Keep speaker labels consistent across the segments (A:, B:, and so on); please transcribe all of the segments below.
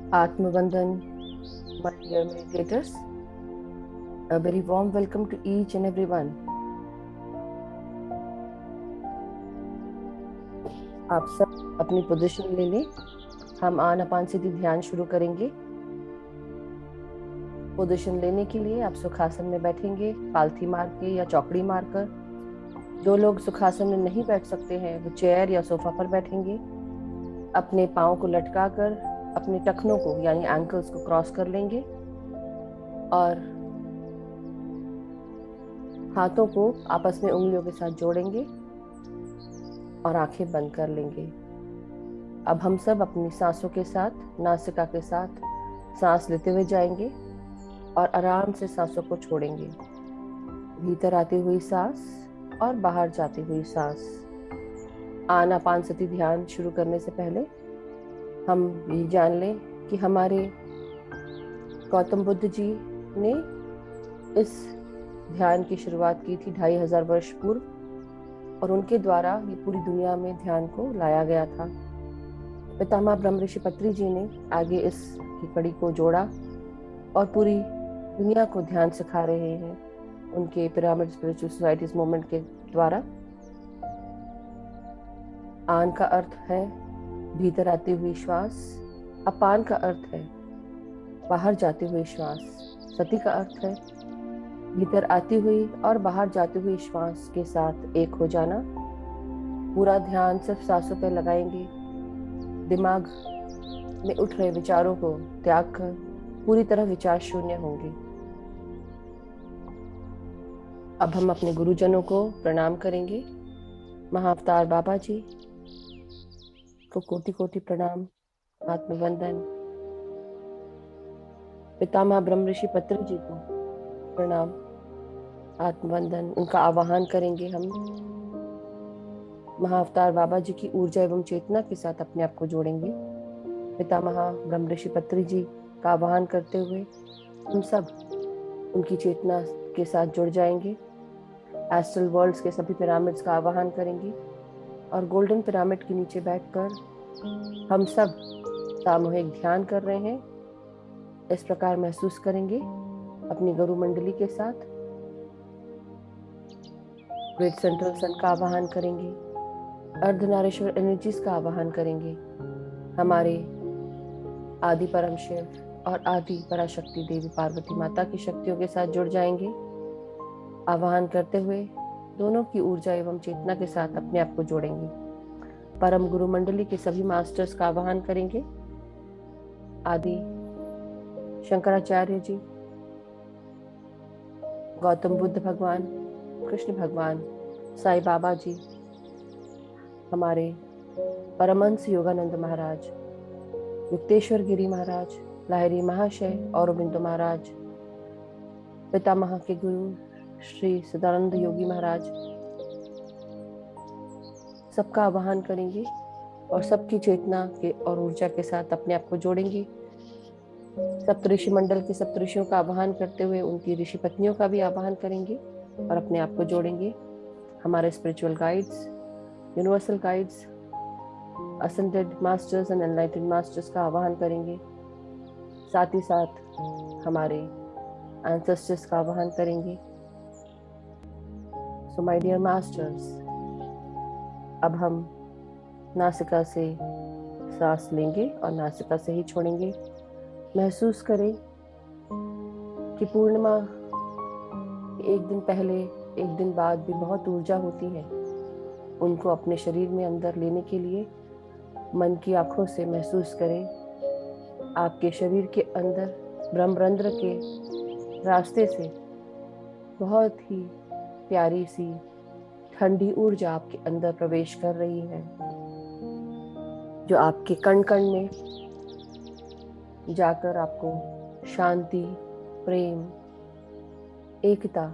A: Atmavandan, my dear meditators. A very warm welcome to each and everyone. आप सब अपनी position ले लें। हम आनापानसती ध्यान शुरू करेंगे। पोजीशन लेने के लिए आप सुखासन में बैठेंगे, पालथी मार के या चौकड़ी मारकर। जो लोग सुखासन में नहीं बैठ सकते हैं वो चेयर या सोफा पर बैठेंगे। अपने पाँव को लटकाकर अपने टखनों को यानी एंकल्स को क्रॉस कर लेंगे और हाथों को आपस में उंगलियों के साथ जोड़ेंगे और आंखें बंद कर लेंगे। अब हम सब अपनी सांसों के साथ नासिका के साथ सांस लेते हुए जाएंगे और आराम से सांसों को छोड़ेंगे। भीतर आती हुई सांस और बाहर जाती हुई सांस। आनापानसती ध्यान शुरू करने से पहले हम ये जान लें कि हमारे गौतम बुद्ध जी ने इस ध्यान की शुरुआत की थी 2500 वर्ष पूर्व और उनके द्वारा ये पूरी दुनिया में ध्यान को लाया गया था। पितामह ब्रह्म ऋषि पत्री जी ने आगे इस की कड़ी को जोड़ा और पूरी दुनिया को ध्यान सिखा रहे हैं उनके पिरामिड स्पिरिचुअल सोसाइटीज मूवमेंट के द्वारा। आन का अर्थ है भीतर आती हुई श्वास, अपान का अर्थ है बाहर जाती हुई श्वास, सती का अर्थ है भीतर आती हुई और बाहर जाती हुई श्वास के साथ एक हो जाना। पूरा ध्यान सिर्फ सांसों पर लगाएंगे। दिमाग में उठ रहे विचारों को त्याग कर पूरी तरह विचार शून्य होंगे। अब हम अपने गुरुजनों को प्रणाम करेंगे। महाअवतार बाबा जी को कोटि कोटि प्रणाम, आत्मवंदन। पितामह ब्रह्म ऋषि पत्री जी को प्रणाम, आत्मवंदन। उनका आवाहन करेंगे हम। महाअवतार बाबा जी की ऊर्जा एवं चेतना के साथ अपने आप को जोड़ेंगे। पितामह ब्रह्म ऋषि पत्री जी का आवाहन करते हुए हम सब उनकी चेतना के साथ जुड़ जाएंगे। एस्ट्रल वर्ल्ड्स के सभी पिरामिड्स का आवाहन करेंगे और गोल्डन पिरामिड के नीचे बैठकर हम सब सामूहिक ध्यान कर रहे हैं। इस प्रकार महसूस करेंगे अपनी गुरु मंडली के साथ। ग्रेट सेंट्रल सन का आवाहन करेंगे, अर्धनारीश्वर एनर्जीज का आवाहन करेंगे। हमारे आदि परम शिव और आदि पराशक्ति देवी पार्वती माता की शक्तियों के साथ जुड़ जाएंगे। आवाहन करते हुए दोनों की ऊर्जा एवं चेतना के साथ अपने आप को जोड़ेंगे। परम गुरु मंडली के सभी मास्टर्स का आवाहन करेंगे। आदि शंकराचार्य जी, गौतम बुद्ध भगवान, कृष्ण भगवान, साईं बाबा जी, हमारे परमहंस योगानंद महाराज, युक्तेश्वर गिरी महाराज, लाहिरी महाशय, औरबिंदु महाराज, पितामह के गुरु श्री सदानंद योगी महाराज, सबका आवाहन करेंगे और सबकी चेतना के और ऊर्जा के साथ अपने आप को जोड़ेंगे। सप्तऋषि मंडल के सप्तऋषियों का आवाहन करते हुए उनकी ऋषि पत्नियों का भी आवाहन करेंगे और अपने आप को जोड़ेंगे। हमारे spiritual guides, universal guides, ascended masters and enlightened masters का आवाहन करेंगे। साथ ही साथ हमारे एंसेस्टर्स का आवाहन करेंगे। सो माय डियर मास्टर्स, अब हम नासिका से सांस लेंगे और नासिका से ही छोड़ेंगे। महसूस करें कि पूर्णिमा एक दिन पहले एक दिन बाद भी बहुत ऊर्जा होती है। उनको अपने शरीर में अंदर लेने के लिए मन की आंखों से महसूस करें आपके शरीर के अंदर ब्रह्मरंध्र के रास्ते से बहुत ही प्यारी सी ठंडी ऊर्जा आपके अंदर प्रवेश कर रही है, जो आपके कण कण में जाकर आपको शांति, प्रेम, एकता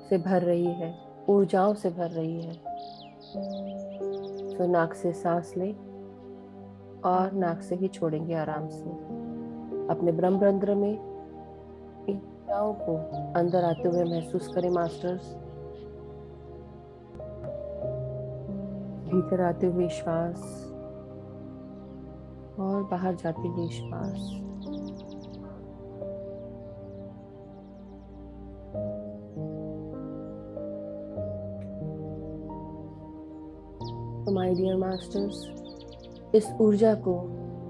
A: से भर रही है, ऊर्जाओं से भर रही है। तो नाक से सांस लें और नाक से ही छोड़ेंगे आराम से। अपने ब्रह्मरंध्र में इन ऊर्जाओं को अंदर आते हुए महसूस करें मास्टर्स। भीतर आते हुए श्वास और बाहर जाते हुए श्वास। तो माय डियर मास्टर्स, इस ऊर्जा को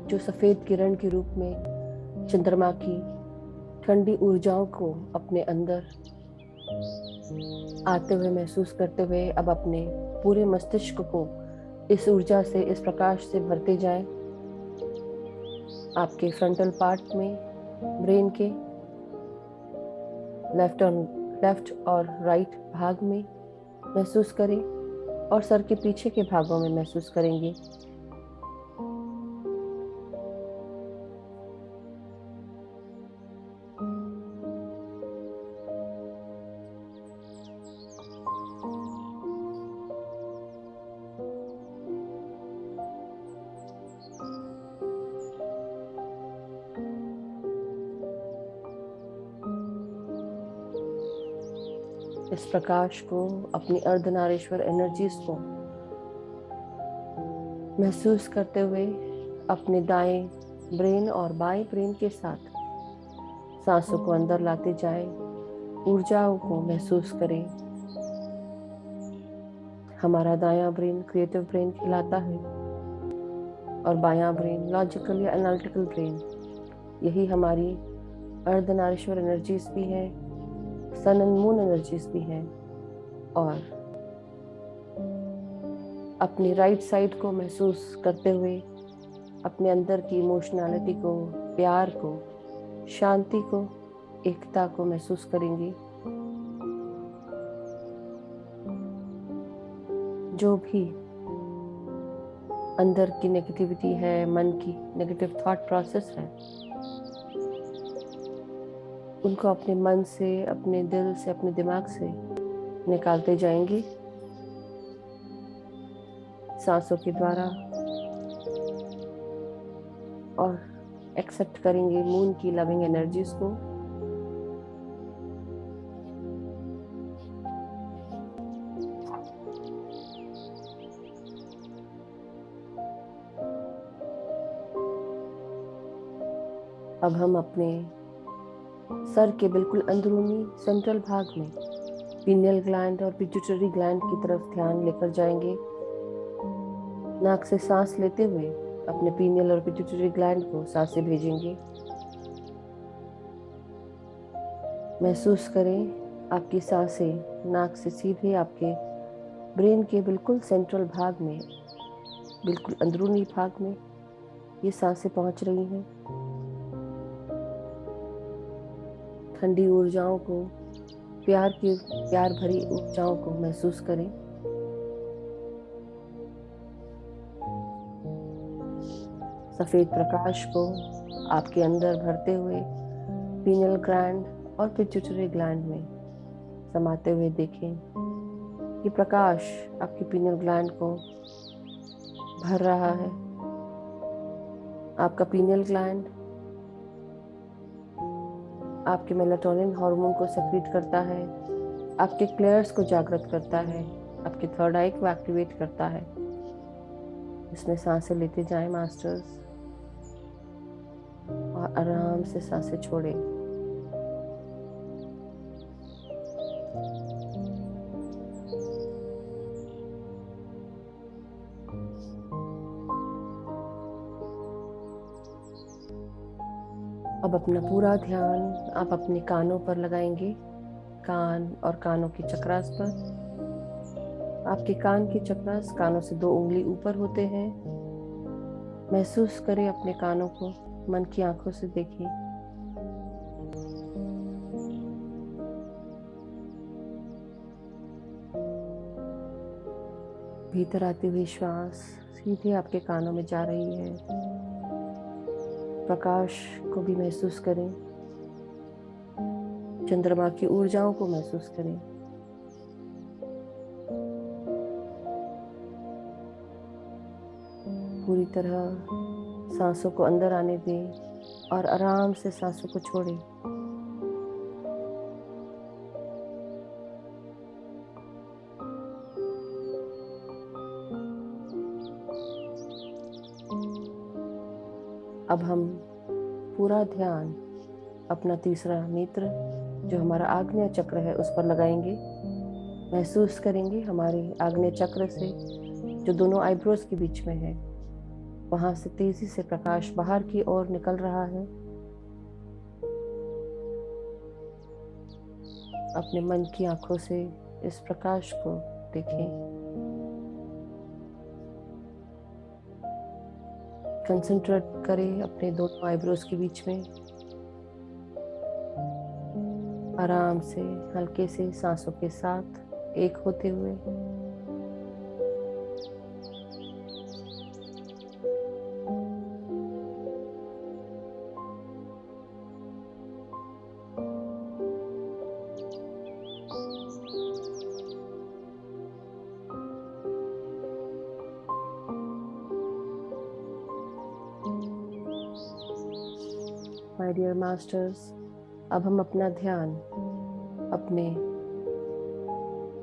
A: जो सफेद किरण के रूप में चंद्रमा की ठंडी ऊर्जाओं को अपने अंदर आते हुए महसूस करते हुए अब अपने पूरे मस्तिष्क को इस ऊर्जा से, इस प्रकाश से भरते जाएं। आपके फ्रंटल पार्ट में, ब्रेन के लेफ्ट और राइट भाग में महसूस करें और सर के पीछे के भागों में महसूस करेंगे। इस प्रकाश को, अपनी अर्धनारीश्वर एनर्जीज को महसूस करते हुए अपने दाएं ब्रेन और बाएं ब्रेन के साथ सांसों को अंदर लाते जाएं, ऊर्जाओं को महसूस करें। हमारा दायां ब्रेन क्रिएटिव ब्रेन कहलाता है और बायां ब्रेन लॉजिकल या एनालिटिकल ब्रेन। यही हमारी अर्धनारीश्वर एनर्जीज भी है, सन एंड मून एनर्जीज भी हैं। और अपनी राइट साइड को महसूस करते हुए अपने अंदर की इमोशनैलिटी को, प्यार को, शांति को, एकता को महसूस करेंगे। जो भी अंदर की नेगेटिविटी है, मन की नेगेटिव थॉट प्रोसेस है, उनको अपने मन से, अपने दिल से, अपने दिमाग से निकालते जाएंगे सांसों के द्वारा। और एक्सेप्ट करेंगे मून की लविंग एनर्जीज को। अब हम अपने सर के बिल्कुल अंदरूनी सेंट्रल भाग में पीनियल ग्लैंड और पिट्यूटरी ग्लैंड की तरफ ध्यान लेकर जाएंगे। नाक से सांस लेते हुए अपने पीनियल और पिट्यूटरी ग्लैंड को सांसें भेजेंगे। महसूस करें आपकी सांसें नाक से सीधे आपके ब्रेन के बिल्कुल सेंट्रल भाग में, बिल्कुल अंदरूनी भाग में ये सांसें पहुंच रही हैं। ठंडी ऊर्जाओं को, प्यार भरी ऊर्जाओं को महसूस करें। सफेद प्रकाश को आपके अंदर भरते हुए पीनियल ग्लैंड और पिट्यूटरी ग्लैंड में समाते हुए देखें कि प्रकाश आपके पीनियल ग्लैंड को भर रहा है। आपका पीनियल ग्लैंड आपके मेलाटोनिन हार्मोन को सेक्रेट करता है, आपके क्लेयर्स को जागृत करता है, आपके थर्ड आई को एक्टिवेट करता है। इसमें सांसें लेते जाएं मास्टर्स और आराम से सांसें छोड़ें। अब अपना पूरा ध्यान आप अपने कानों पर लगाएंगे, कान और कानों के चक्रास पर। आपके कान के चक्रास कानों से 2 उंगली ऊपर होते हैं। महसूस करें अपने कानों को, मन की आंखों से देखें। भीतर आती हुई श्वास सीधे आपके कानों में जा रही है। प्रकाश को भी महसूस करें, चंद्रमा की ऊर्जाओं को महसूस करें। पूरी तरह सांसों को अंदर आने दें और आराम से सांसों को छोड़ें। अब हम पूरा ध्यान अपना तीसरा नेत्र जो हमारा आग्नेय चक्र है उस पर लगाएंगे। महसूस करेंगे हमारे आग्नेय चक्र से जो दोनों आईब्रोज के बीच में है, वहां से तेजी से प्रकाश बाहर की ओर निकल रहा है। अपने मन की आंखों से इस प्रकाश को देखें। कंसंट्रेट करें अपने दोनों आईब्रोज के बीच में। आराम से हल्के से सांसों के साथ एक होते हुए माय डियर मास्टर्स, अब हम अपना ध्यान अपने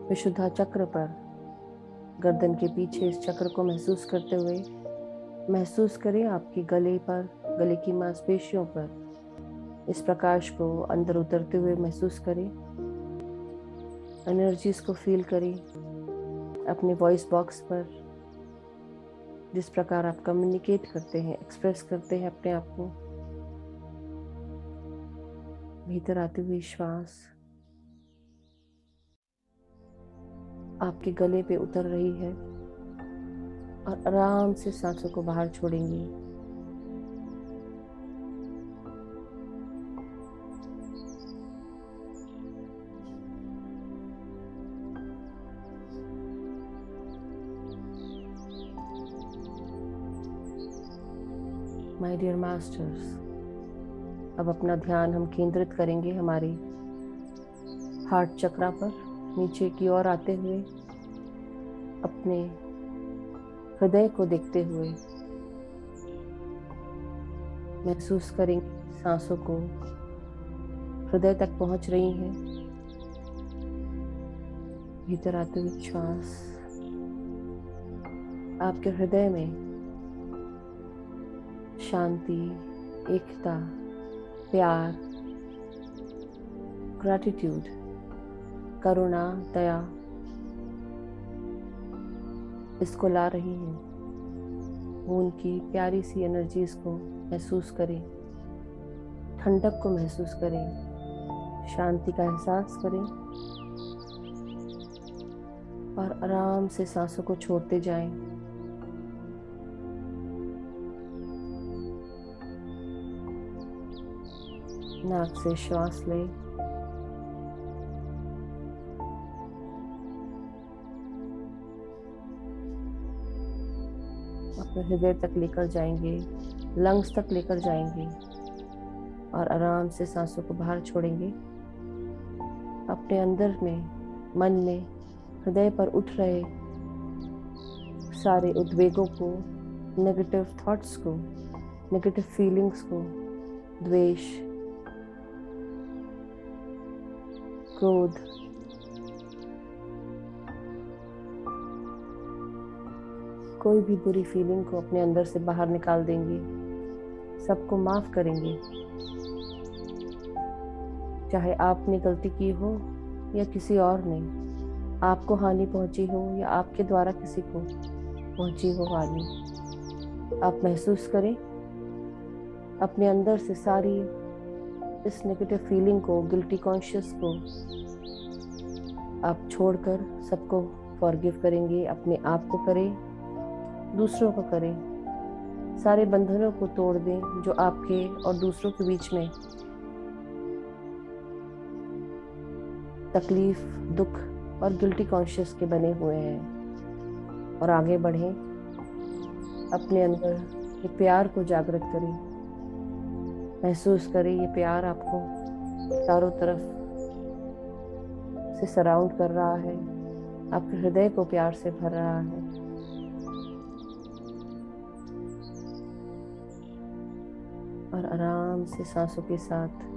A: विशुद्धा चक्र पर, गर्दन के पीछे इस चक्र को महसूस करते हुए महसूस करें आपके गले पर, गले की मांसपेशियों पर इस प्रकाश को अंदर उतरते हुए महसूस करें। एनर्जीज को फील करें अपने वॉइस बॉक्स पर। जिस प्रकार आप कम्युनिकेट करते हैं, एक्सप्रेस करते हैं अपने आप को, भीतर आते हुए श्वास आपके गले पे उतर रही है और आराम से सांसों को बाहर छोड़ेंगे। माय डियर मास्टर्स, अब अपना ध्यान हम केंद्रित करेंगे हमारे हार्ट चक्रा पर। नीचे की ओर आते हुए अपने हृदय को देखते हुए महसूस करेंगे सांसों को हृदय तक पहुंच रही हैं। भीतर आते हुए श्वास आपके हृदय में शांति, एकता, प्यार, ग्रैटिट्यूड, करुणा, दया इसको ला रही है। उनकी प्यारी सी एनर्जीज को महसूस करें, ठंडक को महसूस करें, शांति का एहसास करें और आराम से सांसों को छोड़ते जाएं। नाक से श्वास लें, अपने हृदय तक लेकर जाएंगे, लंग्स तक लेकर जाएंगे और आराम से सांसों को बाहर छोड़ेंगे। अपने अंदर में, मन में, हृदय पर उठ रहे सारे उद्वेगों को, नेगेटिव थॉट्स को, नेगेटिव फीलिंग्स को, द्वेष, क्रोध, कोई भी बुरी फीलिंग को अपने अंदर से बाहर निकाल देंगे। सबको माफ करेंगे, चाहे आपने गलती की हो या किसी और ने, आपको हानि पहुंची हो या आपके द्वारा किसी को पहुंची हो हानि। आप महसूस करें अपने अंदर से सारी इस नेगेटिव फीलिंग को, गिल्टी कॉन्शियस को आप छोड़कर सबको फॉरगिव करेंगे। अपने आप को करें, दूसरों को करें, सारे बंधनों को तोड़ दें जो आपके और दूसरों के बीच में तकलीफ, दुख और गिल्टी कॉन्शियस के बने हुए हैं। और आगे बढ़ें, अपने अंदर ये प्यार को जागृत करें। महसूस करें ये प्यार आपको चारों तरफ से सराउंड कर रहा है, आपके हृदय को प्यार से भर रहा है। और आराम से सांसों के साथ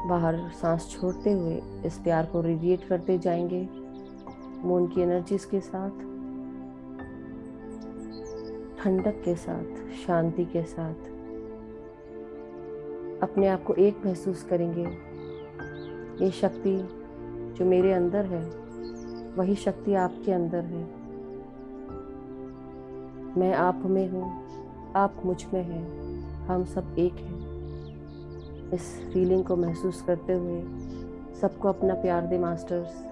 A: बाहर सांस छोड़ते हुए इस प्यार को रेडिएट करते जाएंगे मून की एनर्जीज के साथ। ठंडक के साथ, शांति के साथ अपने आप को एक महसूस करेंगे। ये शक्ति जो मेरे अंदर है वही शक्ति आपके अंदर है। मैं आप में हूँ, आप मुझ में हैं, हम सब एक हैं। इस फीलिंग को महसूस करते हुए सबको अपना प्यार दे मास्टर्स।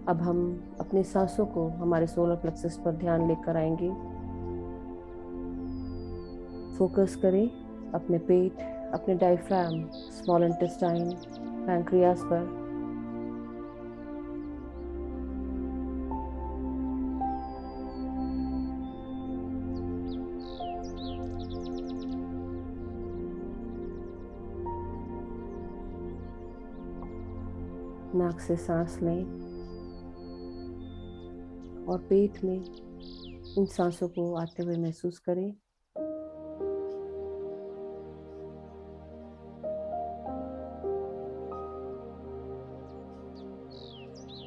A: अब हम अपनी सांसों को हमारे सोलर प्लेक्सस पर ध्यान लेकर आएंगे। फोकस करें अपने पेट, अपने डायफ्राम, स्मॉल इंटेस्टाइन, पैंक्रियास पर। नाक से सांस लें और पेट में इन सांसों को आते हुए महसूस करें।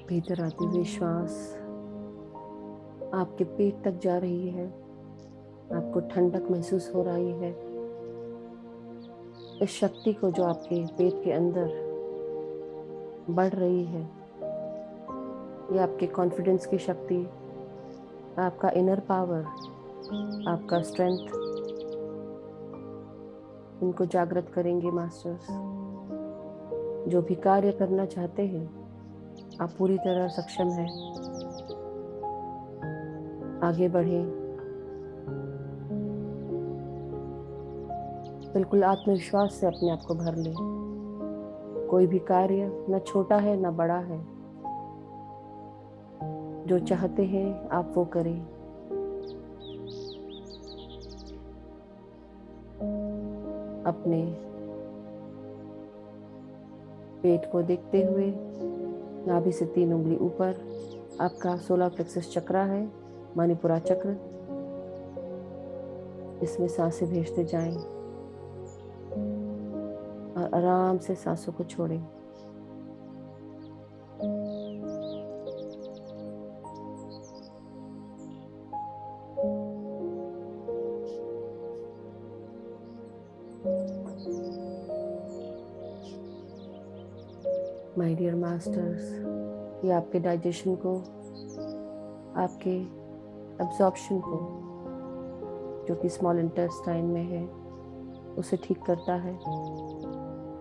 A: भीतर आती हुई श्वास आपके पेट तक जा रही है, आपको ठंडक महसूस हो रही है। इस शक्ति को जो आपके पेट के अंदर बढ़ रही है, ये आपके कॉन्फिडेंस की शक्ति, आपका इनर पावर, आपका स्ट्रेंथ, इनको जागृत करेंगे मास्टर्स। जो भी कार्य करना चाहते हैं आप पूरी तरह सक्षम हैं। आगे बढ़ें, बिल्कुल आत्मविश्वास से अपने आप को भर लें। कोई भी कार्य न छोटा है न बड़ा है, जो चाहते हैं आप वो करें। अपने पेट को देखते हुए नाभि से 3 उंगली ऊपर आपका सोलर प्लेक्सस चक्रा है, मणिपुरा चक्र। इसमें सांसें भेजते जाएं और आराम से सांसों को छोड़ें। माय डियर मास्टर्स, ये आपके डाइजेशन को, आपके एब्जॉर्प्शन को, जो कि स्मॉल इंटेस्टाइन में है, उसे ठीक करता है।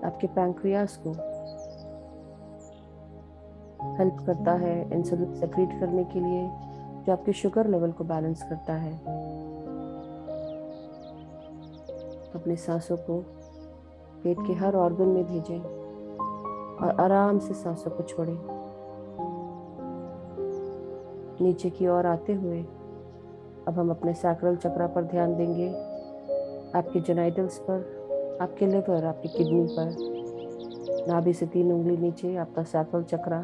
A: आपके पैंक्रियास को हेल्प करता है इंसुलिन सेक्रेट करने के लिए, जो आपके शुगर लेवल को बैलेंस करता है। अपनी सांसों को पेट के हर ऑर्गन में भेजें और आराम से सांसों को छोड़ें। नीचे की ओर आते हुए अब हम अपने सैक्रल चक्रा पर ध्यान देंगे। आपके जेनाइटल्स पर, आपके लिवर, आपकी किडनी पर। नाभि से 3 उंगली नीचे आपका सैक्रल चक्रा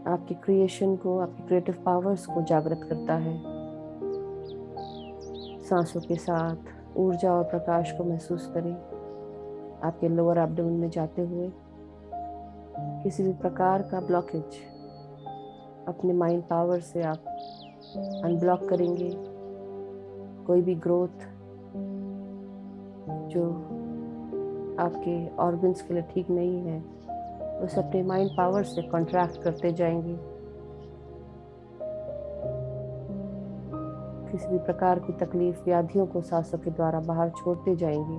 A: आपकी क्रिएशन को, आपकी क्रिएटिव पावर्स को जागृत करता है। सांसों के साथ ऊर्जा और प्रकाश को महसूस करें। आपके लोअर एब्डोमेन में जाते हुए किसी भी प्रकार का ब्लॉकेज अपने माइंड पावर से आप अनब्लॉक करेंगे। कोई भी ग्रोथ जो आपके ऑर्गन्स के लिए ठीक नहीं है, उसे अपने माइंड पावर से कॉन्ट्रैक्ट करते जाएंगे। किसी भी प्रकार की तकलीफ, व्याधियों को सांसों के द्वारा बाहर छोड़ते जाएंगे।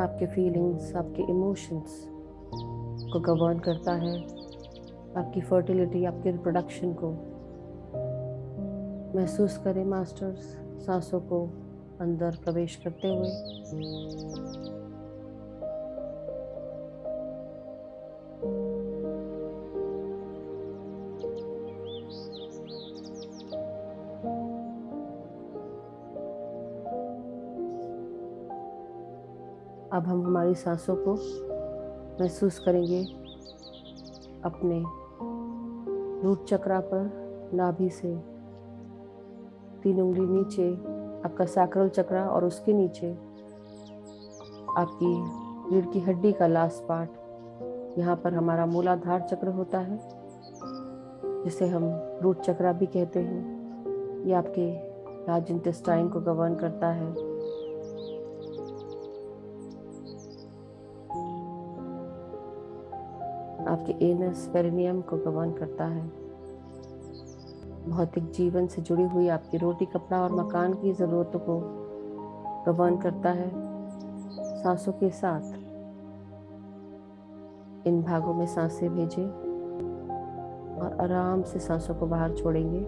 A: आपके फीलिंग्स, आपके इमोशंस को गवर्न करता है। आपकी फर्टिलिटी, आपके रिप्रोडक्शन को महसूस करें मास्टर्स, सांसों को अंदर प्रवेश करते हुए। अब हम हमारी सांसों को महसूस करेंगे अपने रूट चक्रा पर। नाभि से 3 उंगली नीचे आपका सैक्रल चक्रा और उसके नीचे आपकी रीढ़ की हड्डी का लास्ट पार्ट, यहाँ पर हमारा मूलाधार चक्र होता है, जिसे हम रूट चक्रा भी कहते हैं। ये आपके लार्ज इंटेस्टाइन को गवर्न करता है। आपके एनस पेरिनियम को गवर्न करता है। भौतिक जीवन से जुड़ी हुई आपकी रोटी कपड़ा और मकान की ज़रूरतों को गवर्न करता है। सांसों के साथ इन भागों में सांसें भेजें और आराम से सांसों को बाहर छोड़ेंगे।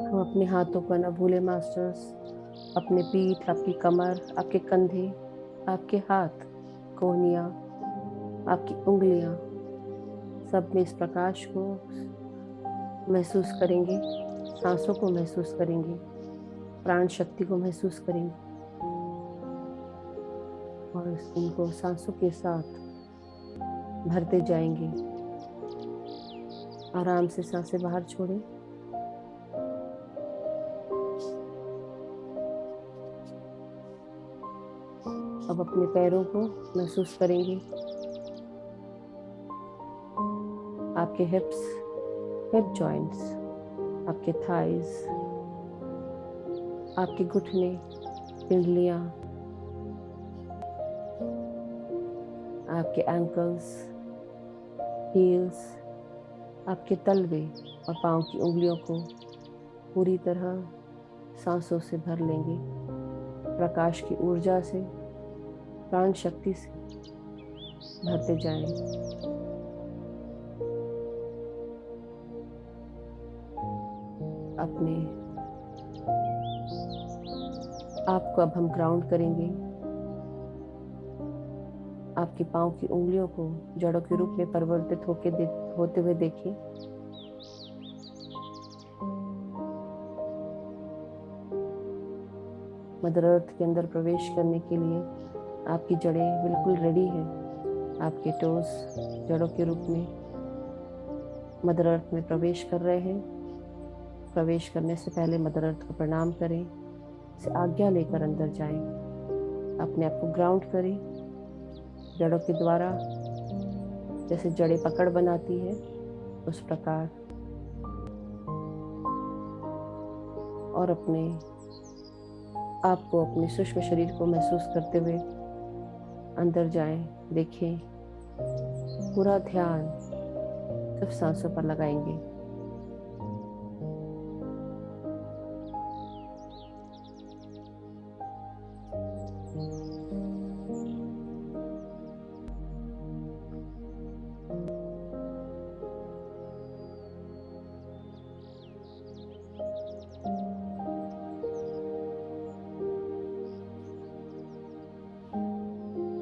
A: हम अपने हाथों को ना भूले मास्टर्स। अपने पीठ, आपकी कमर, आपके कंधे, आपके हाथ, कोहनियाँ, आपकी उंगलियां, सब में इस प्रकाश को महसूस करेंगे। सांसों को महसूस करेंगे, प्राण शक्ति को महसूस करेंगे और इनको सांसों के साथ भरते जाएंगे। आराम से सांसें बाहर छोड़ें। अब अपने पैरों को महसूस करेंगे। आपके हिप्स, हिप जॉइंट्स, आपके थाइज, आपके घुटने, पिंडलियां, आपके एंकल्स, हील्स, आपके तलवे और पांव की उंगलियों को पूरी तरह सांसों से भर लेंगे। प्रकाश की ऊर्जा से, प्राण शक्ति से भरते जाएं। अपने आप को अब हम ग्राउंड करेंगे। आपके पांव की उंगलियों को जड़ों के रूप में परिवर्तित होते हुए देखें। मदर अर्थ के अंदर प्रवेश करने के लिए आपकी जड़ें बिल्कुल रेडी हैं। आपके टोस जड़ों के रूप में मदर अर्थ में प्रवेश कर रहे हैं। प्रवेश करने से पहले मदर अर्थ को प्रणाम करें, से आज्ञा लेकर अंदर जाएं। अपने आप को ग्राउंड करें जड़ों के द्वारा। जैसे जड़ें पकड़ बनाती है उस प्रकार, और अपने आप को, अपने सूक्ष्म शरीर को महसूस करते हुए अंदर जाएं। देखें, पूरा ध्यान सिर्फ सांसों पर लगाएंगे।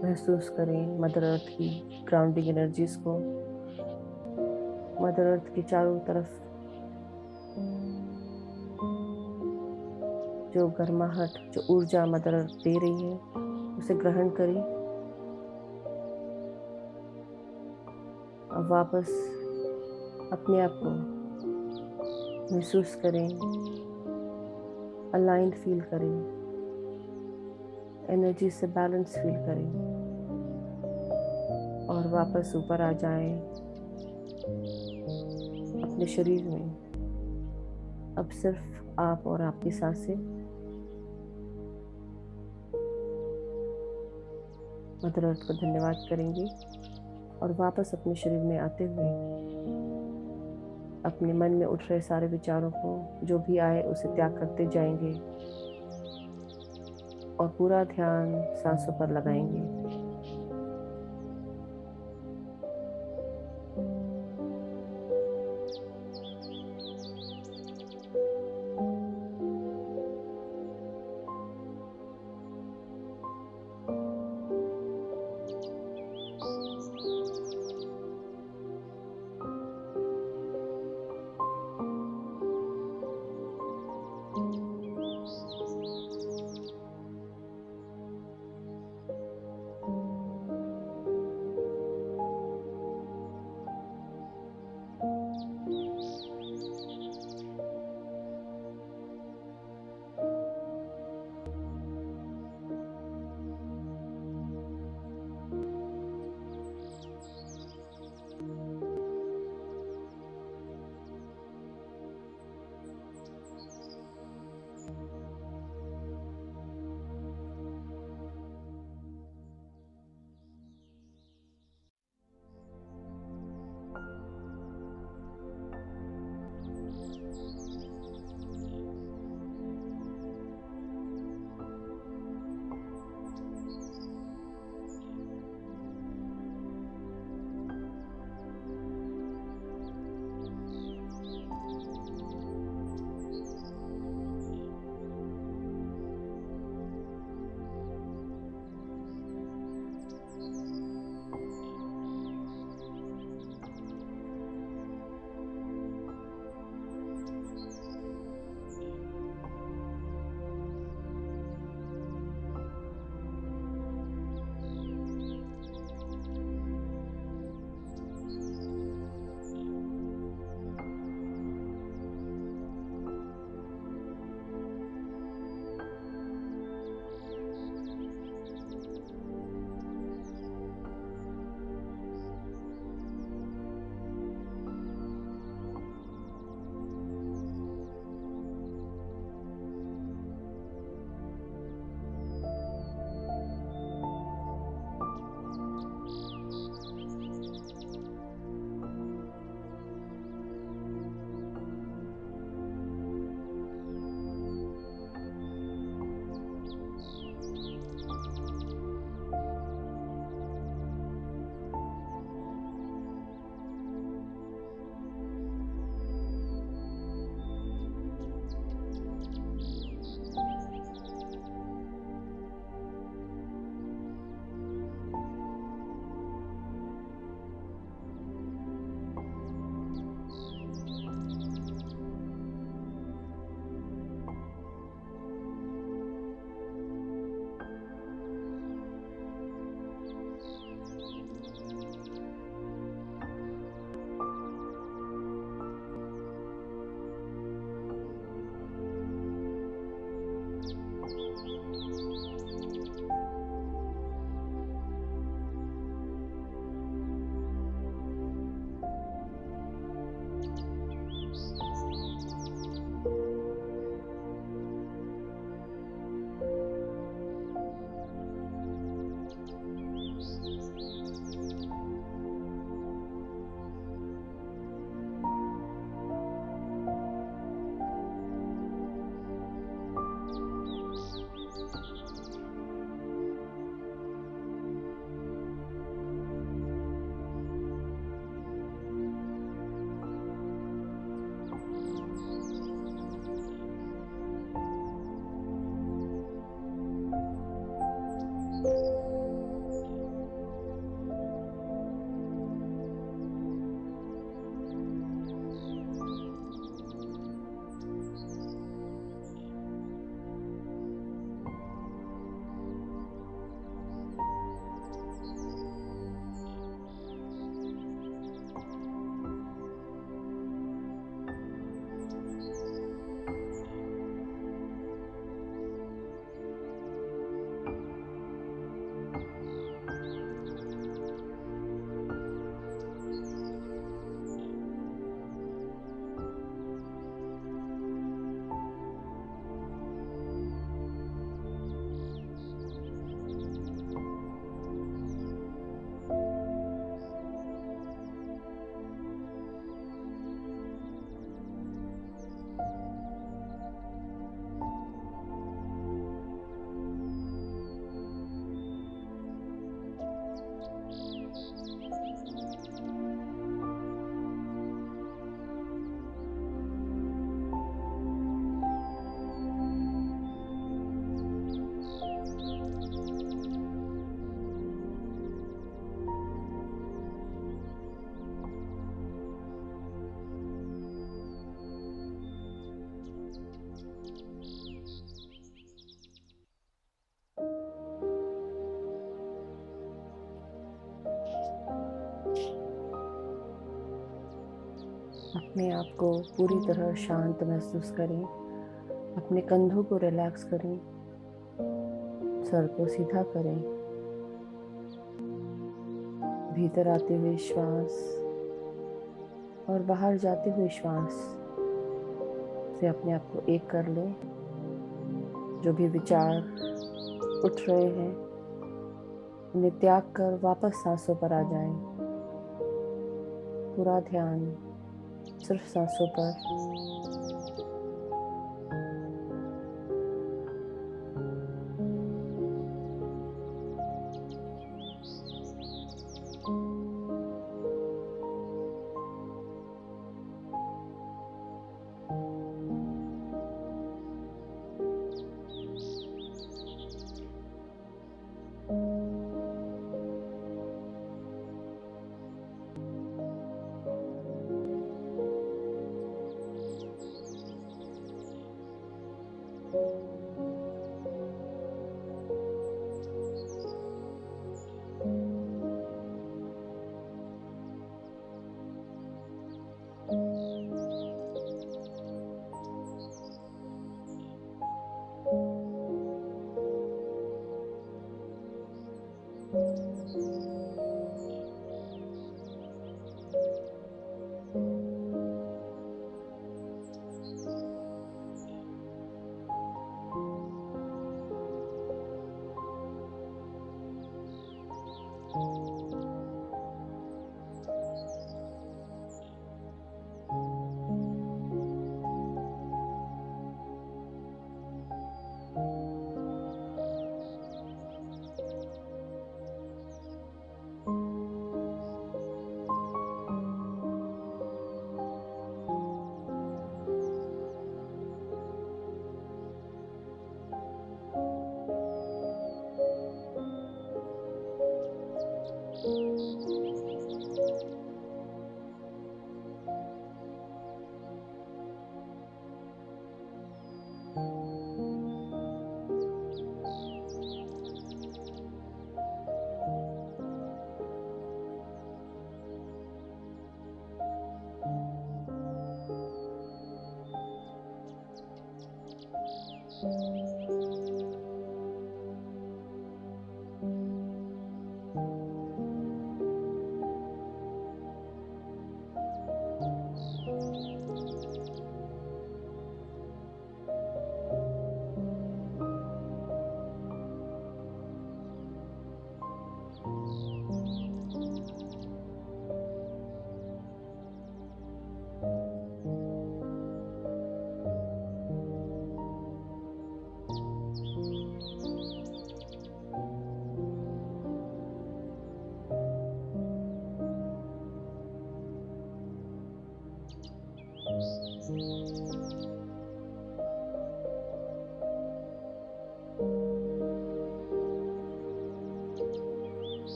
A: महसूस करें मदर अर्थ की ग्राउंडिंग एनर्जीज को। मदर अर्थ की चारों तरफ जो गर्माहट, जो ऊर्जा मदर अर्थ दे रही है, उसे ग्रहण करें। अब वापस अपने आप को महसूस करें, अलाइंड फील करें, एनर्जी से बैलेंस फील करें और वापस ऊपर आ जाएं अपने शरीर में। अब सिर्फ आप और आपकी सांसें। मदर अर्थ को धन्यवाद करेंगे और वापस अपने शरीर में आते हुए अपने मन में उठ रहे सारे विचारों को, जो भी आए उसे त्याग करते जाएंगे और पूरा ध्यान सांसों पर लगाएंगे। अपने आप को पूरी तरह शांत महसूस करें। अपने कंधों को रिलैक्स करें, सर को सीधा करें। भीतर आते हुए श्वास और बाहर जाते हुए श्वास से अपने आप को एक कर लें। जो भी विचार उठ रहे हैं उन्हें त्याग कर वापस सांसों पर आ जाएं। पूरा ध्यान सिर्फ सांसों पर।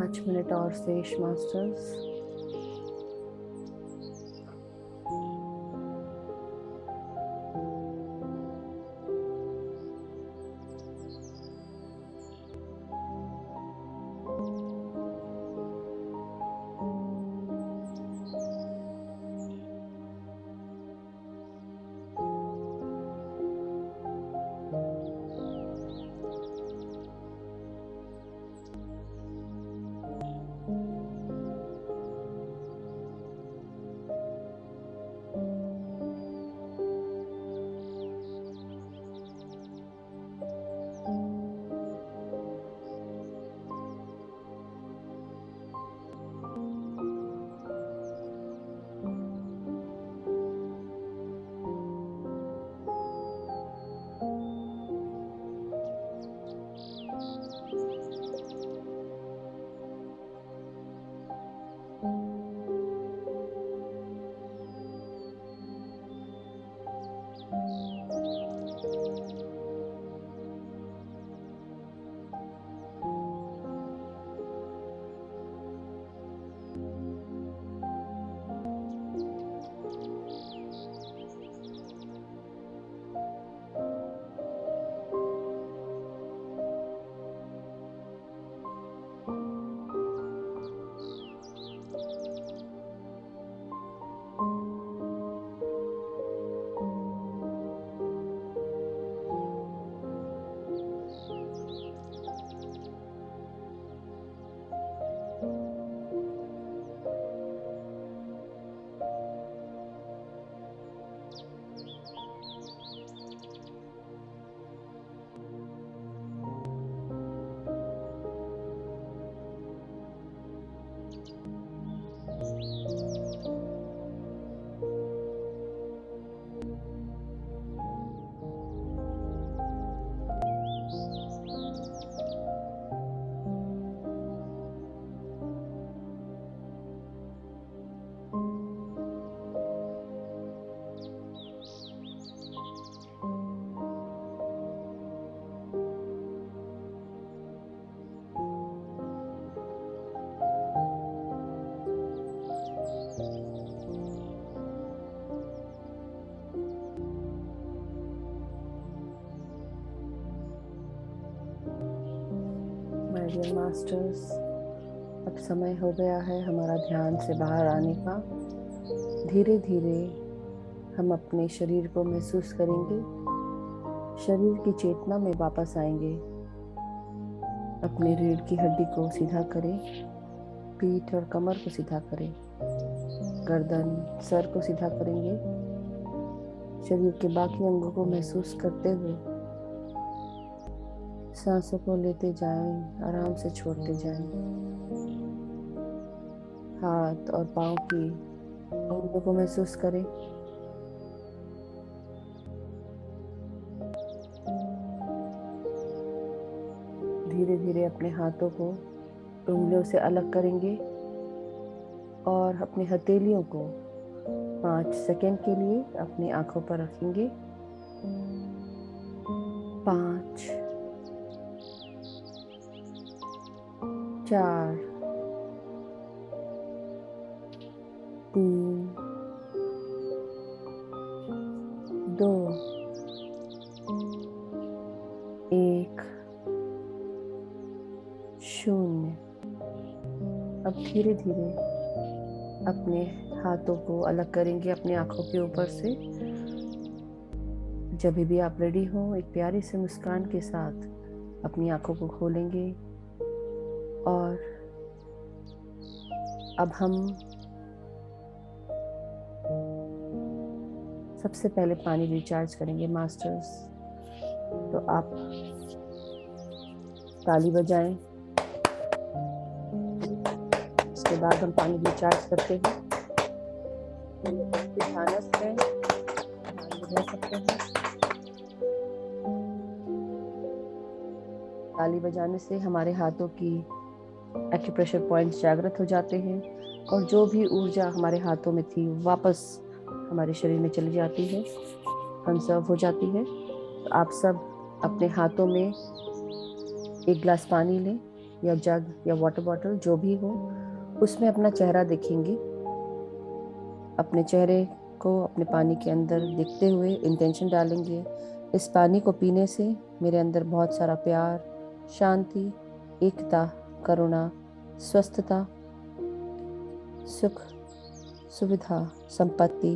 A: पाँच मिनट और शेष मास्टर्स। माय डियर मास्टर्स, अब समय हो गया है हमारा ध्यान से बाहर आने का। धीरे धीरे हम अपने शरीर को महसूस करेंगे, शरीर की चेतना में वापस आएंगे। अपने रीढ़ की हड्डी को सीधा करें, पीठ और कमर को सीधा करें, गर्दन सर को सीधा करेंगे। शरीर के बाकी अंगों को महसूस करते हुए सांसों को लेते जाएं, आराम से छोड़ते जाएं। हाथ और पांव की अंगों को महसूस करें। धीरे धीरे अपने हाथों को उंगलियों से अलग करेंगे और अपनी हथेलियों को 5 सेकंड के लिए अपनी आंखों पर रखेंगे। 5, 4, 3, 2, 1, 0। अब धीरे धीरे अपने हाथों को अलग करेंगे अपनी आंखों के ऊपर से। जब भी आप रेडी हो, एक प्यारी सी मुस्कान के साथ अपनी आंखों को खोलेंगे और अब हम सबसे पहले पानी रिचार्ज करेंगे मास्टर्स। तो आप ताली बजाएं। उसके बाद हम पानी रिचार्ज करते हैं। ध्यानस्थ हैं, बजा सकते हैं। ताली बजाने से हमारे हाथों की एक्यूप्रेशर पॉइंट्स जागृत हो जाते हैं और जो भी ऊर्जा हमारे हाथों में थी वापस हमारे शरीर में चली जाती है, कंजर्व हो जाती है। तो आप सब अपने हाथों में एक गिलास पानी लें या जग या वाटर बॉटल जो भी हो, उसमें अपना चेहरा देखेंगे। अपने चेहरे को अपने पानी के अंदर देखते हुए इंटेंशन डालेंगे, इस पानी को पीने से मेरे अंदर बहुत सारा प्यार, शांति, एकता, करुणा, स्वस्थता, सुख, सुविधा, संपत्ति,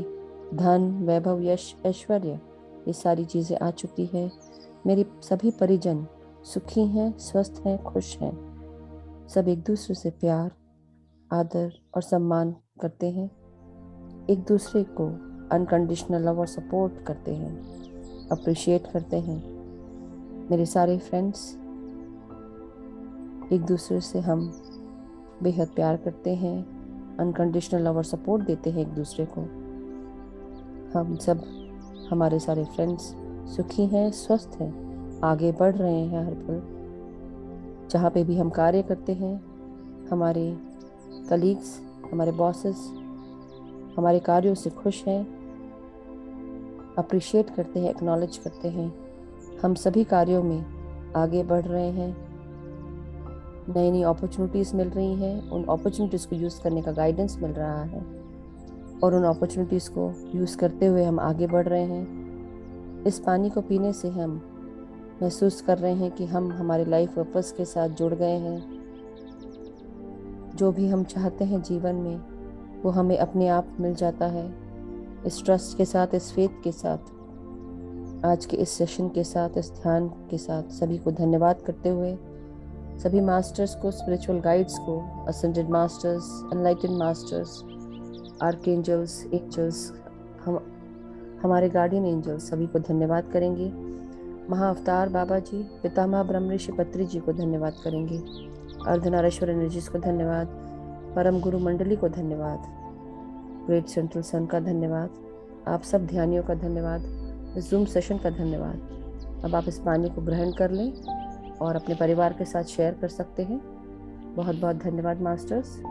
A: धन, वैभव, यश, ऐश्वर्य, ये सारी चीज़ें आ चुकी है। मेरी सभी परिजन सुखी हैं, स्वस्थ हैं, खुश हैं। सब एक दूसरे से प्यार, आदर और सम्मान करते हैं। एक दूसरे को अनकंडीशनल लव और सपोर्ट करते हैं, अप्रिशिएट करते हैं। मेरे सारे फ्रेंड्स, एक दूसरे से हम बेहद प्यार करते हैं, अनकंडीशनल लव और सपोर्ट देते हैं एक दूसरे को। हम सब, हमारे सारे फ्रेंड्स सुखी हैं, स्वस्थ हैं, आगे बढ़ रहे हैं हर पल। जहाँ पे भी हम कार्य करते हैं, हमारे कलीग्स, हमारे बॉसेस हमारे कार्यों से खुश हैं, अप्रिशिएट करते हैं, एक्नॉलेज करते हैं। हम सभी कार्यों में आगे बढ़ रहे हैं, नई नई अपॉर्चुनिटीज़ मिल रही हैं, उन अपॉर्चुनिटीज़ को यूज़ करने का गाइडेंस मिल रहा है और उन अपॉर्चुनिटीज़ को यूज़ करते हुए हम आगे बढ़ रहे हैं। इस पानी को पीने से हम महसूस कर रहे हैं कि हम हमारे लाइफ पर्पस के साथ जुड़ गए हैं। जो भी हम चाहते हैं जीवन में वो हमें अपने आप मिल जाता है। इस ट्रस्ट के साथ, इस फेथ के साथ, आज के इस सेशन के साथ, इस ध्यान के साथ सभी को धन्यवाद करते हुए, सभी मास्टर्स को, स्पिरिचुअल गाइड्स को, ascended masters, enlightened masters, archangels, angels, हमारे गार्डियन एंजल्स, सभी को धन्यवाद करेंगे। महाअवतार बाबा जी, पितामह ब्रह्म ऋषि पत्री जी को धन्यवाद करेंगे। अर्धनारीश्वर एनर्जीज को धन्यवाद। परम गुरु मंडली को धन्यवाद, ग्रेट सेंट्रल सन का धन्यवाद, आप सब ध्यानियों का धन्यवाद, इस जूम सेशन का धन्यवाद। अब आप इस पानी को ग्रहण कर लें और अपने परिवार के साथ शेयर कर सकते हैं। बहुत बहुत धन्यवाद मास्टर्स।